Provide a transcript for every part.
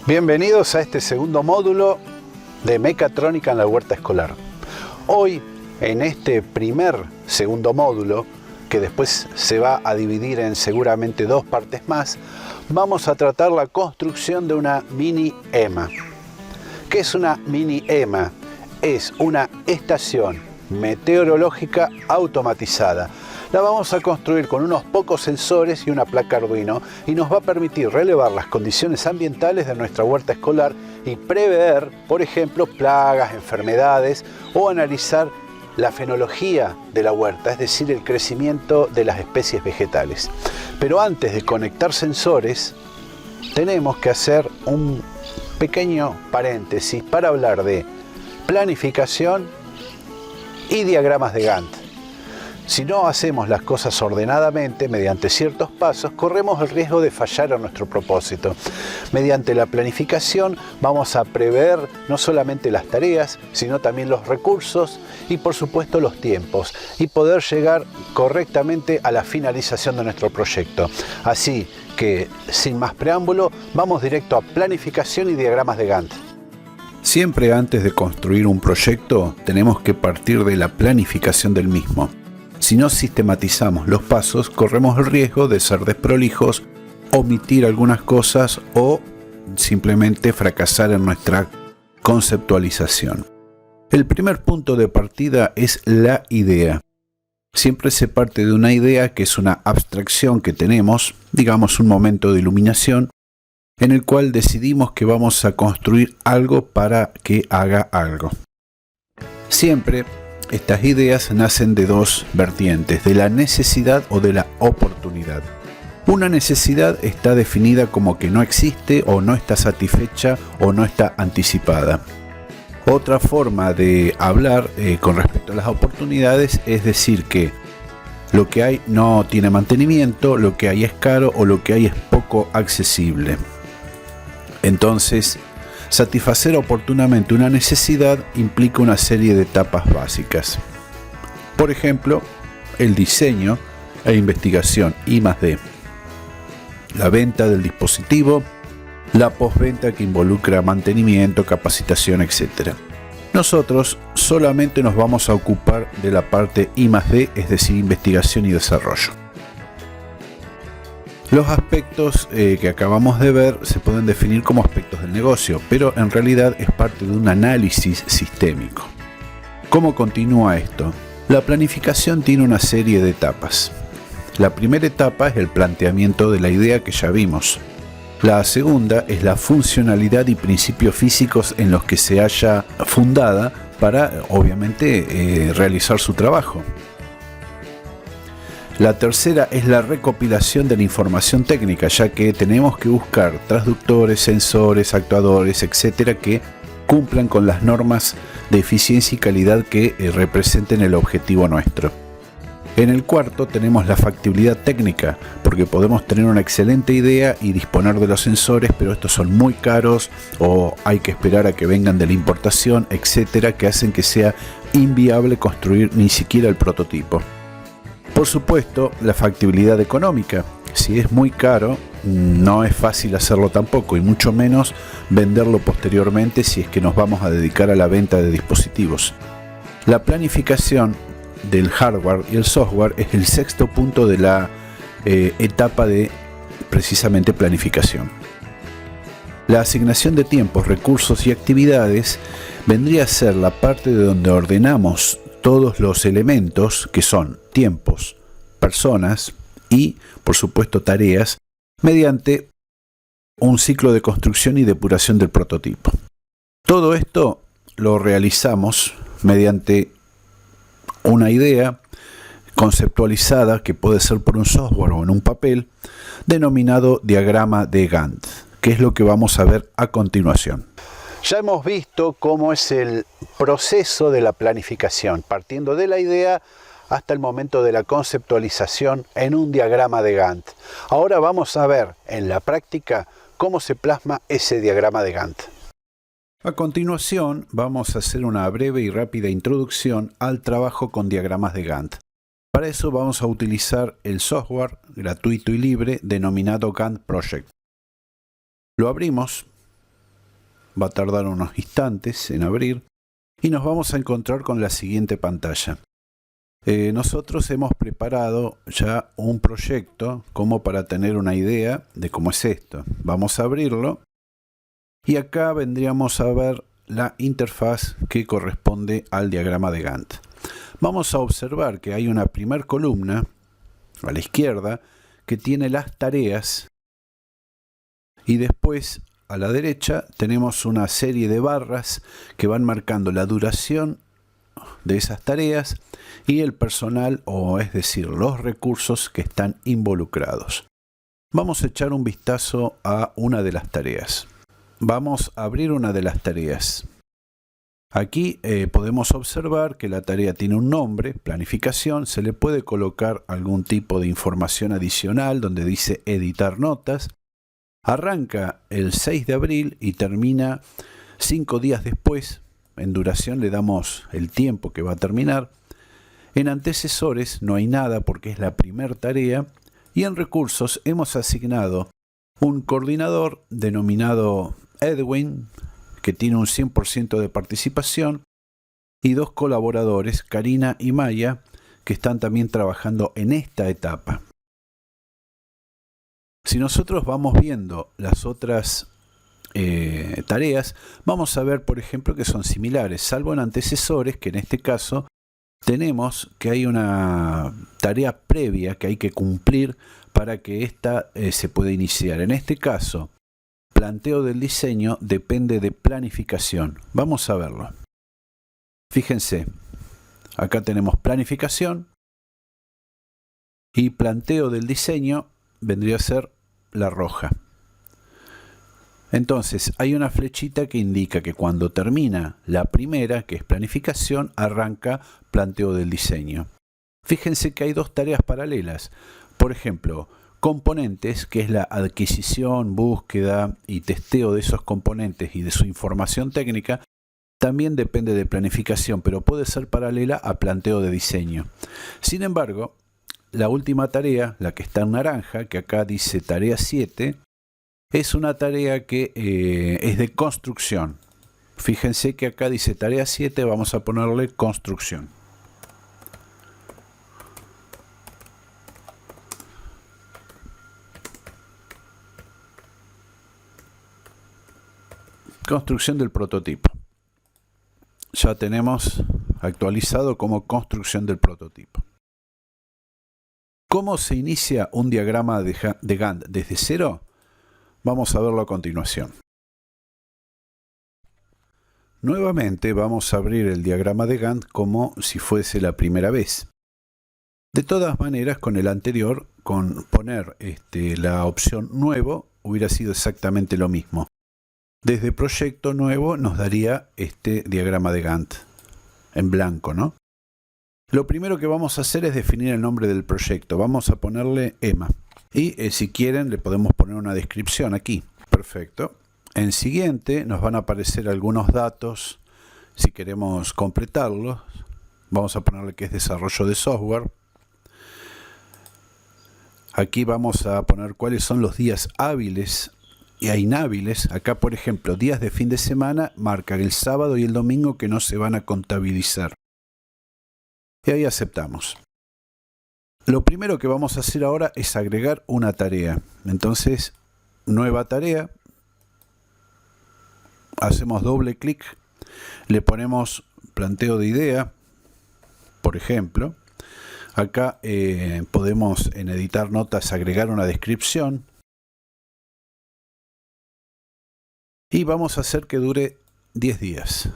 Bienvenidos a este segundo módulo de mecatrónica en la huerta escolar. Hoy, en este segundo módulo, que después se va a dividir en seguramente dos partes más, vamos a tratar la construcción de una mini EMA. ¿Qué es una mini EMA? Es una estación meteorológica automatizada. La vamos a construir con unos pocos sensores y una placa Arduino y nos va a permitir relevar las condiciones ambientales de nuestra huerta escolar y prever, por ejemplo, plagas, enfermedades o analizar la fenología de la huerta, es decir, el crecimiento de las especies vegetales. Pero antes de conectar sensores, tenemos que hacer un pequeño paréntesis para hablar de planificación y diagramas de Gantt. Si no hacemos las cosas ordenadamente, mediante ciertos pasos, corremos el riesgo de fallar a nuestro propósito. Mediante la planificación vamos a prever no solamente las tareas, sino también los recursos y por supuesto los tiempos, y poder llegar correctamente a la finalización de nuestro proyecto. Así que, sin más preámbulo, vamos directo a planificación y diagramas de Gantt. Siempre antes de construir un proyecto, tenemos que partir de la planificación del mismo. Si no sistematizamos los pasos, corremos el riesgo de ser desprolijos, omitir algunas cosas o simplemente fracasar en nuestra conceptualización. El primer punto de partida es la idea. Siempre se parte de una idea que es una abstracción que tenemos, digamos un momento de iluminación, en el cual decidimos que vamos a construir algo para que haga algo. Siempre estas ideas nacen de dos vertientes, de la necesidad o de la oportunidad. Una necesidad está definida como que no existe o no está satisfecha o no está anticipada. Otra forma de hablar con respecto a las oportunidades es decir que lo que hay no tiene mantenimiento, lo que hay es caro o lo que hay es poco accesible. Entonces, satisfacer oportunamente una necesidad implica una serie de etapas básicas. Por ejemplo, el diseño e investigación I+D, la venta del dispositivo, la postventa que involucra mantenimiento, capacitación, etc. Nosotros solamente nos vamos a ocupar de la parte I+D, es decir, investigación y desarrollo. Los aspectos que acabamos de ver se pueden definir como aspectos del negocio, pero en realidad es parte de un análisis sistémico. ¿Cómo continúa esto? La planificación tiene una serie de etapas. La primera etapa es el planteamiento de la idea que ya vimos. La segunda es la funcionalidad y principios físicos en los que se haya fundada para, obviamente, realizar su trabajo. La tercera es la recopilación de la información técnica, ya que tenemos que buscar transductores, sensores, actuadores, etcétera, que cumplan con las normas de eficiencia y calidad que representen el objetivo nuestro. En el cuarto tenemos la factibilidad técnica, porque podemos tener una excelente idea y disponer de los sensores, pero estos son muy caros o hay que esperar a que vengan de la importación, etcétera, que hacen que sea inviable construir ni siquiera el prototipo. Por supuesto, la factibilidad económica. Si es muy caro, no es fácil hacerlo tampoco, y mucho menos venderlo posteriormente si es que nos vamos a dedicar a la venta de dispositivos. La planificación del hardware y el software es el sexto punto de la etapa de precisamente planificación. La asignación de tiempos, recursos y actividades vendría a ser la parte de donde ordenamos todos los elementos que son tiempos, personas y, por supuesto, tareas mediante un ciclo de construcción y depuración del prototipo. Todo esto lo realizamos mediante una idea conceptualizada que puede ser por un software o en un papel denominado diagrama de Gantt, que es lo que vamos a ver a continuación. Ya hemos visto cómo es el proceso de la planificación, partiendo de la idea hasta el momento de la conceptualización en un diagrama de Gantt. Ahora vamos a ver en la práctica cómo se plasma ese diagrama de Gantt. A continuación vamos a hacer una breve y rápida introducción al trabajo con diagramas de Gantt. Para eso vamos a utilizar el software gratuito y libre denominado Gantt Project. Lo abrimos va a tardar unos instantes en abrir y nos vamos a encontrar con la siguiente pantalla. Nosotros hemos preparado ya un proyecto como para tener una idea de cómo es esto. Vamos a abrirlo y acá vendríamos a ver la interfaz que corresponde al diagrama de Gantt. Vamos a observar que hay una primera columna a la izquierda que tiene las tareas y después a la derecha tenemos una serie de barras que van marcando la duración de esas tareas y el personal, o es decir, los recursos que están involucrados. Vamos a echar un vistazo a una de las tareas. Vamos a abrir una de las tareas. Aquí podemos observar que la tarea tiene un nombre, planificación, se le puede colocar algún tipo de información adicional donde dice editar notas. Arranca el 6 de abril y termina 5 días después. En duración le damos el tiempo que va a terminar. En antecesores no hay nada porque es la primera tarea. Y en recursos hemos asignado un coordinador denominado Edwin, que tiene un 100% de participación, y dos colaboradores, Karina y Maya, que están también trabajando en esta etapa. Si nosotros vamos viendo las otras tareas, vamos a ver, por ejemplo, que son similares, salvo en antecesores, que en este caso tenemos que hay una tarea previa que hay que cumplir para que ésta se pueda iniciar. En este caso, planteo del diseño depende de planificación. Vamos a verlo. Fíjense, acá tenemos planificación y planteo del diseño vendría a ser la roja. Entonces, hay una flechita que indica que cuando termina la primera, que es planificación, arranca planteo del diseño. Fíjense que hay dos tareas paralelas. Por ejemplo, componentes, que es la adquisición, búsqueda y testeo de esos componentes y de su información técnica, también depende de planificación, pero puede ser paralela a planteo de diseño. Sin embargo, la última tarea, la que está en naranja, que acá dice tarea 7, es una tarea que es de construcción. Fíjense que acá dice tarea 7, vamos a ponerle construcción. Construcción del prototipo. Ya tenemos actualizado como construcción del prototipo. ¿Cómo se inicia un diagrama de Gantt desde cero? Vamos a verlo a continuación. Nuevamente vamos a abrir el diagrama de Gantt como si fuese la primera vez. De todas maneras, con el anterior, con poner la opción nuevo, hubiera sido exactamente lo mismo. Desde proyecto nuevo nos daría este diagrama de Gantt en blanco, ¿no? Lo primero que vamos a hacer es definir el nombre del proyecto. Vamos a ponerle EMA. Y si quieren le podemos poner una descripción aquí. Perfecto. En siguiente nos van a aparecer algunos datos. Si queremos completarlos, vamos a ponerle que es desarrollo de software. Aquí vamos a poner cuáles son los días hábiles y inhábiles. Acá, por ejemplo, días de fin de semana marca el sábado y el domingo que no se van a contabilizar. Y ahí aceptamos. Lo primero que vamos a hacer ahora es agregar una tarea. Entonces, nueva tarea. Hacemos doble clic. Le ponemos planteo de idea, por ejemplo. Acá podemos en editar notas agregar una descripción. Y vamos a hacer que dure 10 días.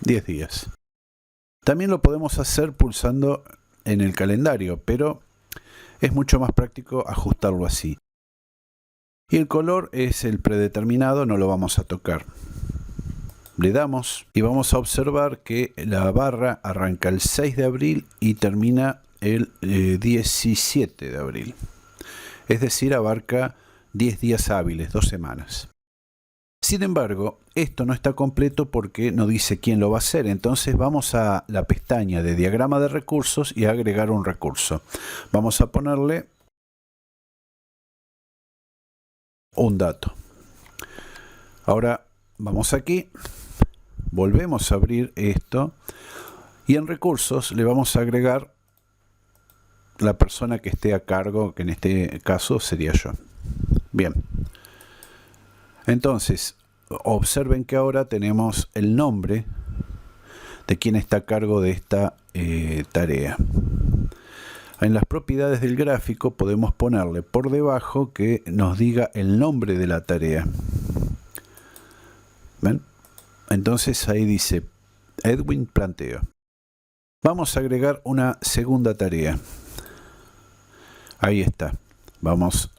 10 días. También lo podemos hacer pulsando en el calendario, pero es mucho más práctico ajustarlo así. Y el color es el predeterminado, no lo vamos a tocar. Le damos y vamos a observar que la barra arranca el 6 de abril y termina el 17 de abril. Es decir, abarca 10 días hábiles, 2 semanas. Sin embargo, esto no está completo porque no dice quién lo va a hacer. Entonces vamos a la pestaña de diagrama de recursos y a agregar un recurso. Vamos a ponerle un dato. Ahora vamos aquí, volvemos a abrir esto y en recursos le vamos a agregar la persona que esté a cargo, que en este caso sería yo. Bien, entonces observen que ahora tenemos el nombre de quien está a cargo de esta tarea. En las propiedades del gráfico podemos ponerle por debajo que nos diga el nombre de la tarea. ¿Ven? Entonces ahí dice Edwin planteo. Vamos a agregar una segunda tarea. Ahí está. Vamos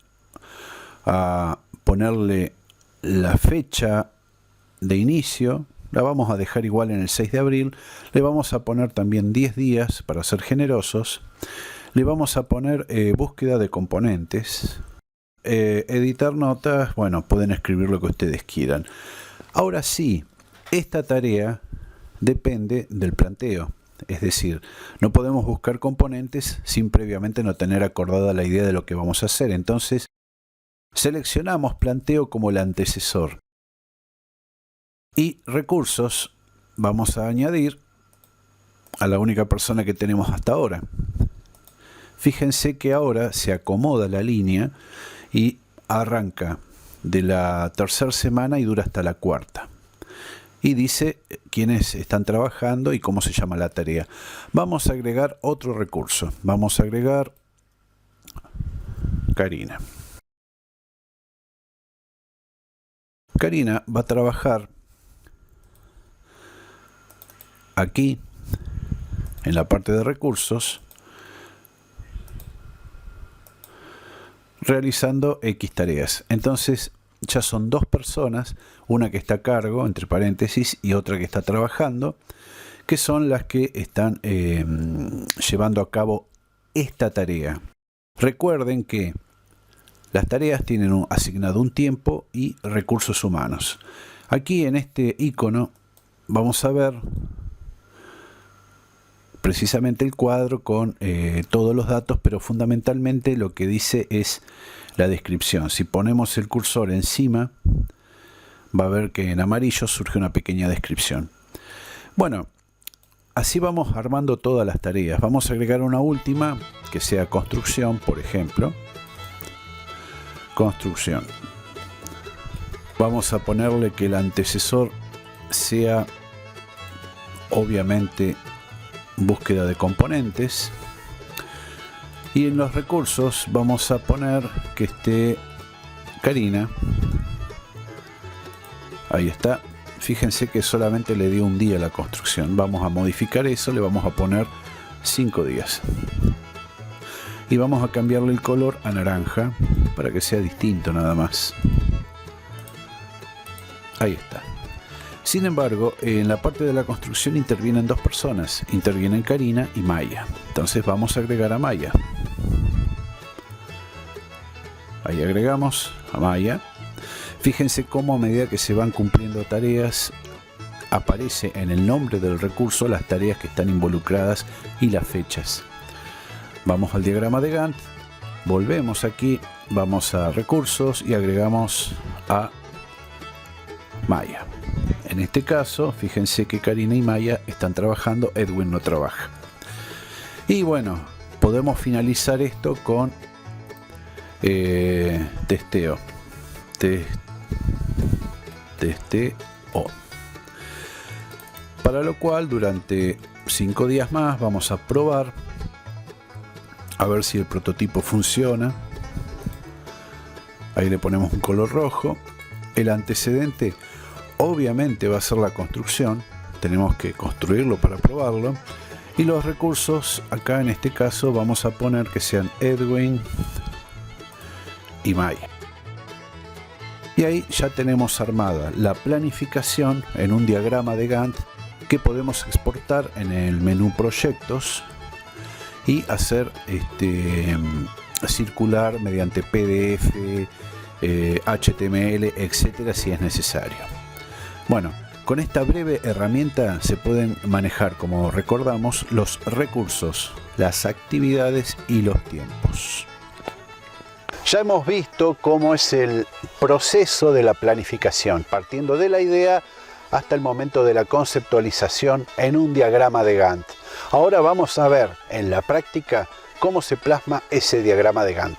a ponerle la fecha de inicio. La vamos a dejar igual en el 6 de abril. Le vamos a poner también 10 días para ser generosos. Le vamos a poner búsqueda de componentes. Editar notas. Bueno, pueden escribir lo que ustedes quieran. Ahora sí, esta tarea depende del planteo. Es decir, no podemos buscar componentes sin previamente no tener acordada la idea de lo que vamos a hacer. Entonces, seleccionamos planteo como el antecesor. Y recursos vamos a añadir a la única persona que tenemos hasta ahora. Fíjense que ahora se acomoda la línea y arranca de la tercera semana y dura hasta la cuarta. Y dice quiénes están trabajando y cómo se llama la tarea. Vamos a agregar otro recurso. Vamos a agregar Karina. Karina va a trabajar aquí en la parte de recursos realizando X tareas. Entonces ya son dos personas, una que está a cargo, entre paréntesis, y otra que está trabajando, que son las que están llevando a cabo esta tarea. Recuerden que las tareas tienen asignado un tiempo y recursos humanos. Aquí en este icono vamos a ver precisamente el cuadro con todos los datos, pero fundamentalmente lo que dice es la descripción. Si ponemos el cursor encima, va a ver que en amarillo surge una pequeña descripción. Bueno, así vamos armando todas las tareas. Vamos a agregar una última, que sea construcción, por ejemplo. Construcción. Vamos a ponerle que el antecesor sea, obviamente, búsqueda de componentes. Y en los recursos vamos a poner que esté Karina. Ahí está. Fíjense que solamente le dio un día a la construcción. Vamos a modificar eso, le vamos a poner 5 días. Y vamos a cambiarle el color a naranja para que sea distinto nada más. Ahí está. Sin embargo, en la parte de la construcción intervienen dos personas. Intervienen Karina y Maya. Entonces vamos a agregar a Maya. Ahí agregamos a Maya. Fíjense cómo a medida que se van cumpliendo tareas, aparece en el nombre del recurso las tareas que están involucradas y las fechas. Vamos al diagrama de Gantt. Volvemos aquí. Vamos a recursos y agregamos a Maya. En este caso, fíjense que Karina y Maya están trabajando, Edwin no trabaja. Y bueno, podemos finalizar esto con testeo. Testeo. Para lo cual, durante 5 días más vamos a probar a ver si el prototipo funciona. Ahí le ponemos un color rojo. El antecedente obviamente va a ser la construcción. Tenemos que construirlo para probarlo. Y los recursos, acá en este caso vamos a poner que sean Edwin y Maya. Y ahí ya tenemos armada la planificación en un diagrama de Gantt que podemos exportar en el menú proyectos y hacer circular mediante PDF, HTML, etcétera, si es necesario. Bueno, con esta breve herramienta se pueden manejar, como recordamos, los recursos, las actividades y los tiempos. Ya hemos visto cómo es el proceso de la planificación, partiendo de la idea hasta el momento de la conceptualización en un diagrama de Gantt. Ahora vamos a ver en la práctica cómo se plasma ese diagrama de Gantt.